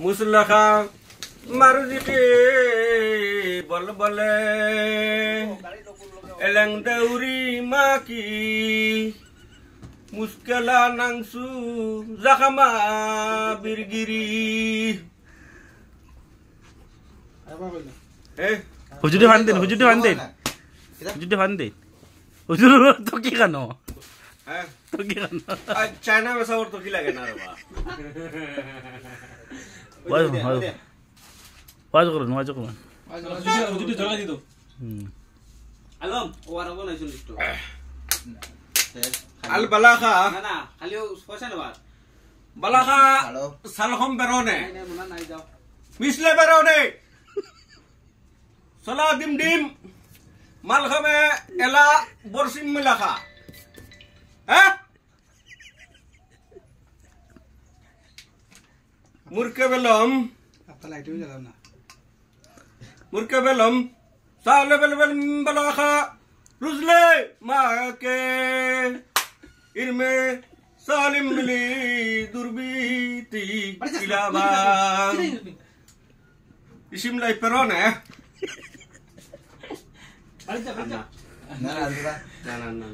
मुसलखा मारुजिके बल बले eleng dauri maki muskela nangsu zakama birgiri হুজুরে ফান দেন হুজুরে ফান দেন হুজুরে ফান দেন হুজুর তো কি খানো তো কি খানো चाइना में सब तो की लगे ना रे ওয়াজ করুন হুজুরে জগা দিতো আলম ওয়ার বল নাই শুনিস তো al balakha না না খালি পয়সা নেবা balakha salhom berone নাই না নাই যাও misle berone sala dim dim malkhame ela borsim milakha murkabelom আপনারা লাইটও জ্বালাও না murkabelom sale belbel balakha ruzle maake irme salim mili durbiti ilaba isim lay perone বাড়ি যা na